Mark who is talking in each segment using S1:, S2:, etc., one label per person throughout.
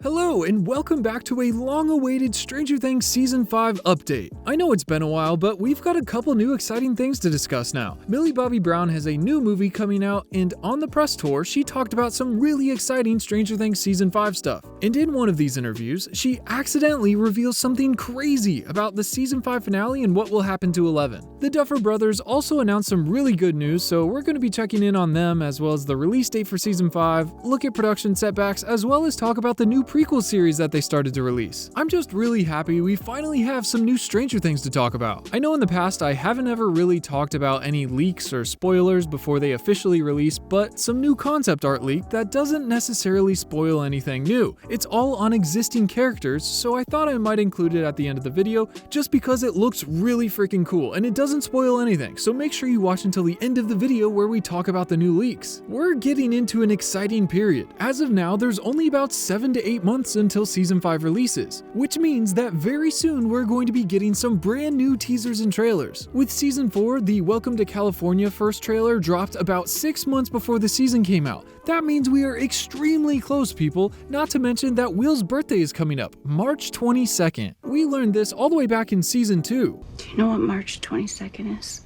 S1: Hello and welcome back to a long-awaited Stranger Things Season 5 update. I know it's been a while, but we've got a couple new exciting things to discuss now. Millie Bobby Brown has a new movie coming out, and on the press tour, she talked about some really exciting Stranger Things Season 5 stuff. And in one of these interviews, she accidentally reveals something crazy about the Season 5 finale and what will happen to 11. The Duffer Brothers also announced some really good news, so we're going to be checking in on them as well as the release date for Season 5, look at production setbacks, as well as talk about the new prequel series that they started to release. I'm just really happy we finally have some new Stranger Things to talk about. I know in the past I haven't ever really talked about any leaks or spoilers before they officially release, but some new concept art leaked that doesn't necessarily spoil anything new. It's all on existing characters, so I thought I might include it at the end of the video just because it looks really freaking cool and it doesn't spoil anything, so make sure you watch until the end of the video where we talk about the new leaks. We're getting into an exciting period. As of now, there's only about 7 to 8 months until Season 5 releases, which means that very soon we're going to be getting some brand new teasers and trailers. With Season 4, the Welcome to California first trailer dropped about 6 months before the season came out. That means we are extremely close, people, not to mention that Will's birthday is coming up, March 22nd. We learned this all the way back in Season 2.
S2: Do you know what March 22nd is?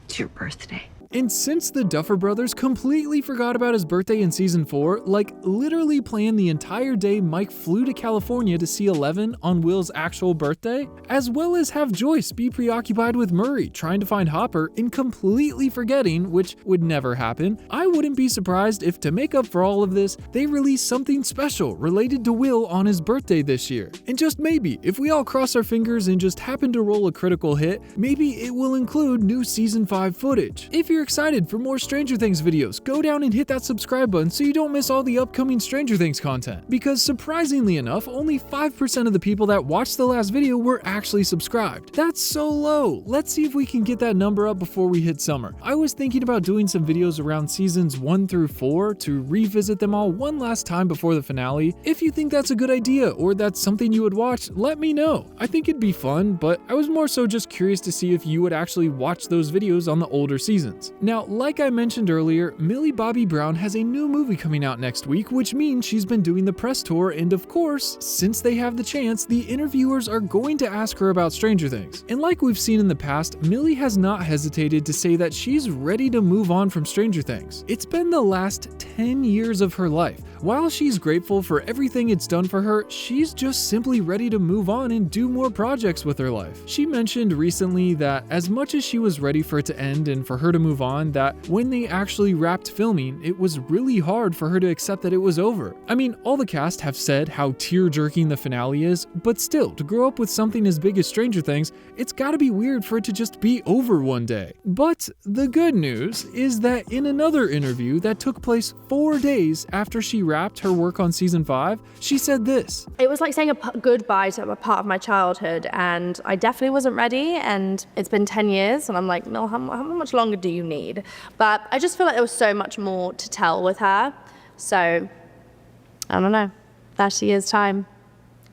S2: It's your birthday.
S1: And since the Duffer Brothers completely forgot about his birthday in Season 4, like literally planned the entire day Mike flew to California to see 11 on Will's actual birthday, as well as have Joyce be preoccupied with Murray trying to find Hopper and completely forgetting, which would never happen, I wouldn't be surprised if to make up for all of this, they release something special related to Will on his birthday this year. And just maybe, if we all cross our fingers and just happen to roll a critical hit, maybe it will include new Season 5 footage. If you're excited for more Stranger Things videos, go down and hit that subscribe button so you don't miss all the upcoming Stranger Things content. Because surprisingly enough, only 5% of the people that watched the last video were actually subscribed. That's so low. Let's see if we can get that number up before we hit summer. I was thinking about doing some videos around seasons 1 through 4 to revisit them all one last time before the finale. If you think that's a good idea or that's something you would watch, let me know. I think it'd be fun, but I was more so just curious to see if you would actually watch those videos on the older seasons. Now, like I mentioned earlier, Millie Bobby Brown has a new movie coming out next week, which means she's been doing the press tour, and of course, since they have the chance, the interviewers are going to ask her about Stranger Things. And like we've seen in the past, Millie has not hesitated to say that she's ready to move on from Stranger Things. It's been the last 10 years of her life. While she's grateful for everything it's done for her, she's just simply ready to move on and do more projects with her life. She mentioned recently that as much as she was ready for it to end and for her to move on, that when they actually wrapped filming, it was really hard for her to accept that it was over. I mean, all the cast have said how tear-jerking the finale is, but still, to grow up with something as big as Stranger Things, it's gotta be weird for it to just be over one day. But the good news is that in another interview that took place 4 days after she wrapped her work on Season 5, she said this.
S3: It was like saying goodbye to a part of my childhood, and I definitely wasn't ready, and it's been 10 years, and I'm like, no, how much longer do you need? But I just feel like there was so much more to tell with her, so I don't know, 30 years time.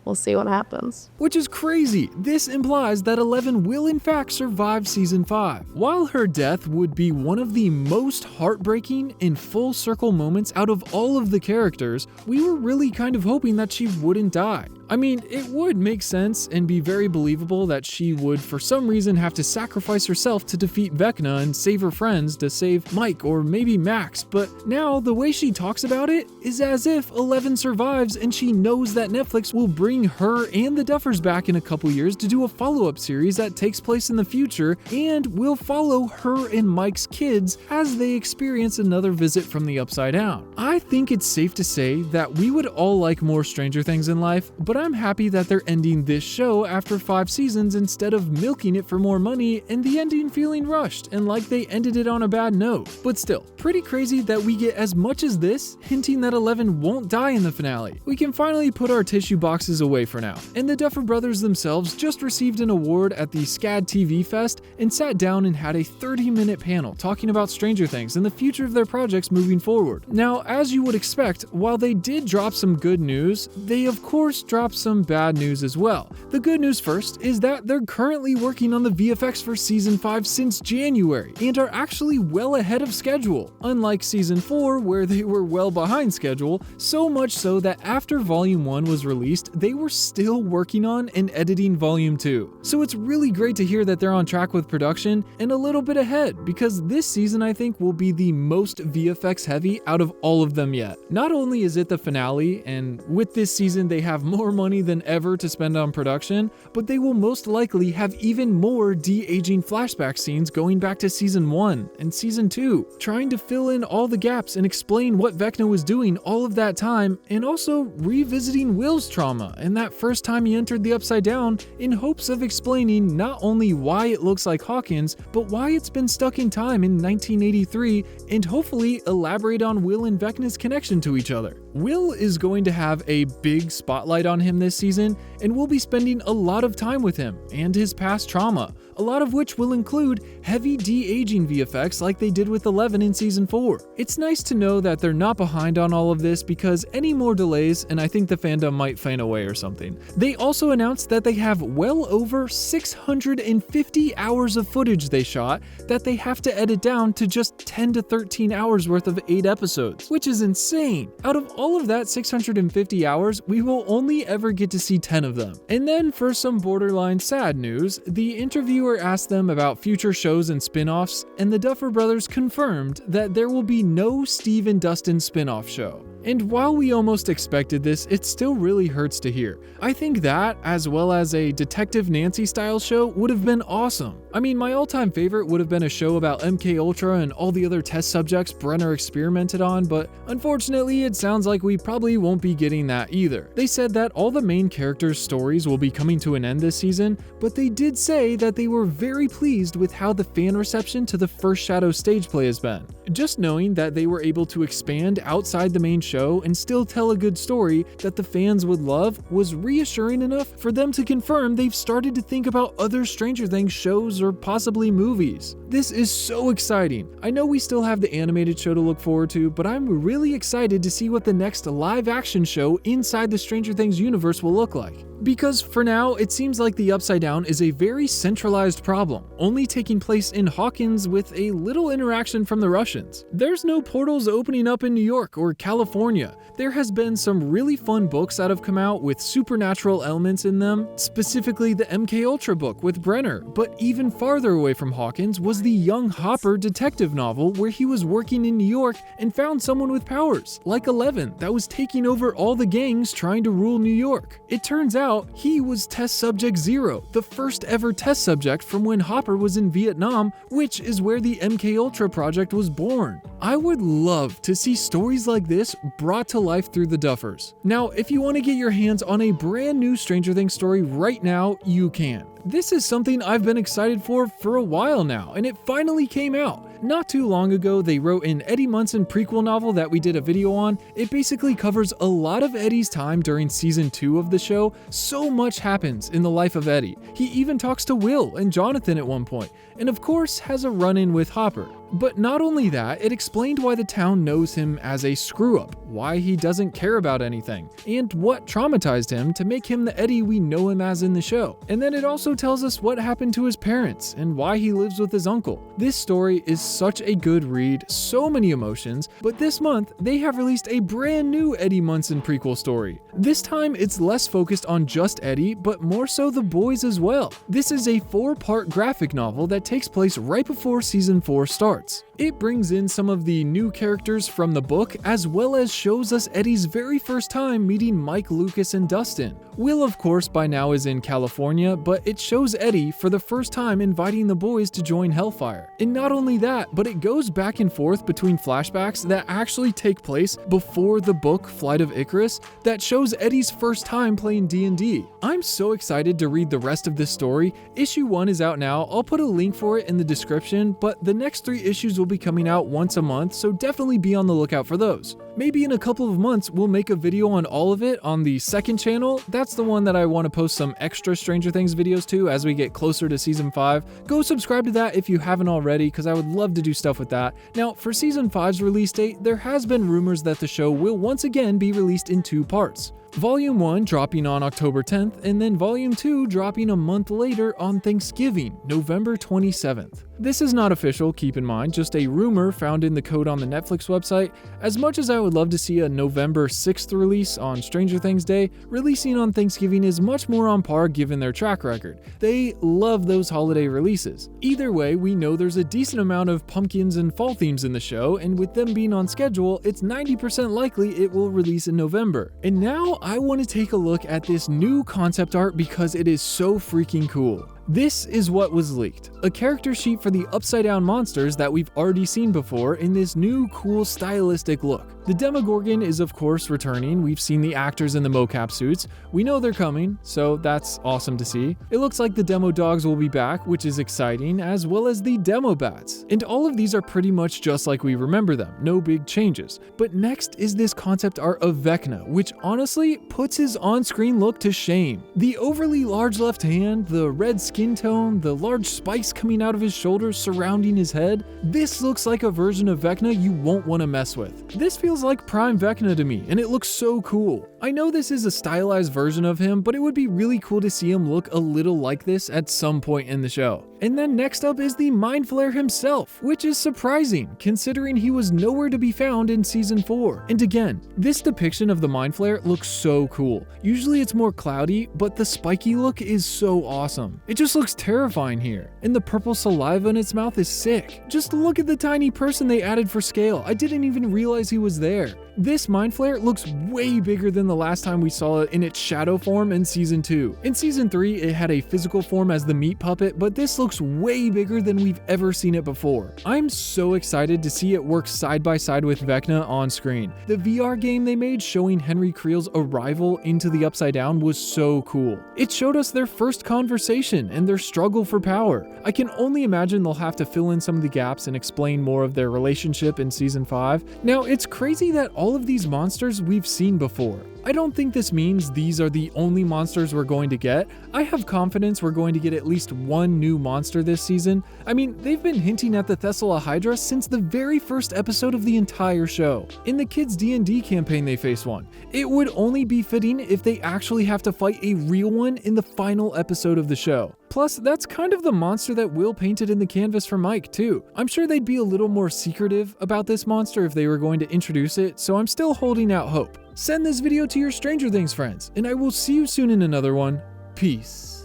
S3: We'll see what happens.
S1: Which is crazy. This implies that 11 will in fact survive Season 5. While her death would be one of the most heartbreaking and full circle moments out of all of the characters, we were really kind of hoping that she wouldn't die. I mean, it would make sense and be very believable that she would for some reason have to sacrifice herself to defeat Vecna and save her friends to save Mike or maybe Max, but now the way she talks about it is as if 11 survives and she knows that Netflix will bring her and the Duffers back in a couple years to do a follow-up series that takes place in the future and will follow her and Mike's kids as they experience another visit from the Upside Down. I think it's safe to say that we would all like more Stranger Things in life, but I'm happy that they're ending this show after 5 seasons instead of milking it for more money and the ending feeling rushed and like they ended it on a bad note. But still, pretty crazy that we get as much as this, hinting that 11 won't die in the finale. We can finally put our tissue boxes away for now. And the Duffer Brothers themselves just received an award at the SCAD TV Fest and sat down and had a 30-minute panel talking about Stranger Things and the future of their projects moving forward. Now, as you would expect, while they did drop some good news, they of course dropped drop some bad news as well. The good news first is that they're currently working on the VFX for Season 5 since January, and are actually well ahead of schedule, unlike Season 4 where they were well behind schedule, so much so that after Volume 1 was released, they were still working on and editing Volume 2. So it's really great to hear that they're on track with production and a little bit ahead, because this season I think will be the most VFX heavy out of all of them yet. Not only is it the finale, and with this season they have more money than ever to spend on production, but they will most likely have even more de-aging flashback scenes going back to Season 1 and Season 2, trying to fill in all the gaps and explain what Vecna was doing all of that time, and also revisiting Will's trauma and that first time he entered the Upside Down, in hopes of explaining not only why it looks like Hawkins, but why it's been stuck in time in 1983, and hopefully elaborate on Will and Vecna's connection to each other. Will is going to have a big spotlight on him this season, and we'll be spending a lot of time with him and his past trauma, a lot of which will include heavy de-aging VFX like they did with 11 in Season 4. It's nice to know that they're not behind on all of this, because any more delays and I think the fandom might faint away or something. They also announced that they have well over 650 hours of footage they shot that they have to edit down to just 10 to 13 hours worth of 8 episodes, which is insane. Out of all of that 650 hours, we will only ever get to see 10 of them. And then for some borderline sad news, the interviewer asked them about future shows and spin-offs, and the Duffer Brothers confirmed that there will be no Steve and Dustin spin-off show. And while we almost expected this, it still really hurts to hear. I think that, as well as a Detective Nancy style show, would have been awesome. I mean, my all-time favorite would have been a show about MK and all the other test subjects Brenner experimented on, but unfortunately it sounds like we probably won't be getting that either. They said that all the main characters' stories will be coming to an end this season, but they did say that they were very pleased with how the fan reception to the first Shadow stage play has been. Just knowing that they were able to expand outside the main show and still tell a good story that the fans would love was reassuring enough for them to confirm they've started to think about other Stranger Things shows or possibly movies. This is so exciting. I know we still have the animated show to look forward to, but I'm really excited to see what the next live action show inside the Stranger Things universe will look like. Because for now, it seems like the Upside Down is a very centralized problem, only taking place in Hawkins with a little interaction from the Russians. There's no portals opening up in New York or California. There has been some really fun books that have come out with supernatural elements in them, specifically the MK book with Brenner, but even farther away from Hawkins was the Young Hopper detective novel where he was working in New York and found someone with powers, like 11, that was taking over all the gangs trying to rule New York. It turns out he was Test Subject 0, the first ever test subject from when Hopper was in Vietnam, which is where the MK project was born. I would love to see stories like this brought to life through the Duffers. Now, if you want to get your hands on a brand new Stranger Things story right now, you can. This is something I've been excited for a while now, and it finally came out. Not too long ago, they wrote an Eddie Munson prequel novel that we did a video on. It basically covers a lot of Eddie's time during season 2 of the show. So much happens in the life of Eddie. He even talks to Will and Jonathan at one point, and of course has a run-in with Hopper. But not only that, it explained why the town knows him as a screw-up, why he doesn't care about anything, and what traumatized him to make him the Eddie we know him as in the show. And then it also tells us what happened to his parents and why he lives with his uncle. This story is such a good read, so many emotions, but this month they have released a brand new Eddie Munson prequel story. This time it's less focused on just Eddie, but more so the boys as well. This is a 4-part graphic novel that takes place right before season 4 starts. It brings in some of the new characters from the book, as well as shows us Eddie's very first time meeting Mike, Lucas, and Dustin. Will, of course, by now is in California, but it shows Eddie for the first time inviting the boys to join Hellfire. And not only that, but it goes back and forth between flashbacks that actually take place before the book Flight of Icarus that shows Eddie's first time playing D&D. I'm so excited to read the rest of this story. Issue 1 is out now. I'll put a link for it in the description, but the next 3 issues will be coming out once a month, so definitely be on the lookout for those. Maybe in a couple of months we'll make a video on all of it on the second channel. That's the one that I want to post some extra Stranger Things videos to as we get closer to season 5. Go subscribe to that if you haven't already, because I would love to do stuff with that. Now, for season 5's release date, there has been rumors that the show will once again be released in 2 parts. Volume 1 dropping on October 10th, and then Volume 2 dropping a month later on Thanksgiving, November 27th. This is not official, keep in mind, just a rumor found in the code on the Netflix website. As much as I would love to see a November 6th release on Stranger Things Day, releasing on Thanksgiving is much more on par given their track record. They love those holiday releases. Either way, we know there's a decent amount of pumpkins and fall themes in the show, and with them being on schedule, it's 90% likely it will release in November. And now I want to take a look at this new concept art because it is so freaking cool. This is what was leaked, a character sheet for the upside down monsters that we've already seen before in this new cool stylistic look. The Demogorgon is of course returning, we've seen the actors in the mocap suits, we know they're coming, so that's awesome to see. It looks like the Demo Dogs will be back, which is exciting, as well as the Demo Bats. And all of these are pretty much just like we remember them, no big changes. But next is this concept art of Vecna, which honestly puts his on-screen look to shame. The overly large left hand, the red skin tone, the large spikes coming out of his shoulders surrounding his head, this looks like a version of Vecna you won't want to mess with. This feels like prime Vecna to me, and it looks so cool. I know this is a stylized version of him, but it would be really cool to see him look a little like this at some point in the show. And then next up is the Mind Flayer himself, which is surprising considering he was nowhere to be found in season 4. And again, this depiction of the Mind Flayer looks so cool. Usually it's more cloudy, but the spiky look is so awesome. It just looks terrifying here. And the purple saliva in its mouth is sick. Just look at the tiny person they added for scale. I didn't even realize he was there. This Mind Flayer looks way bigger than the last time we saw it in its shadow form in season 2. In season 3, it had a physical form as the meat puppet, but this looks way bigger than we've ever seen it before. I'm so excited to see it work side by side with Vecna on screen. The VR game they made showing Henry Creel's arrival into the Upside Down was so cool. It showed us their first conversation and their struggle for power. I can only imagine they'll have to fill in some of the gaps and explain more of their relationship in season 5. Now, it's crazy that all of these monsters we've seen before. I don't think this means these are the only monsters we're going to get. I have confidence we're going to get at least one new monster this season. I mean, they've been hinting at the Thessala Hydra since the very first episode of the entire show. In the kids' D&D campaign they face one. It would only be fitting if they actually have to fight a real one in the final episode of the show. Plus, that's kind of the monster that Will painted in the canvas for Mike, too. I'm sure they'd be a little more secretive about this monster if they were going to introduce it, so I'm still holding out hope. Send this video to your Stranger Things friends, and I will see you soon in another one. Peace.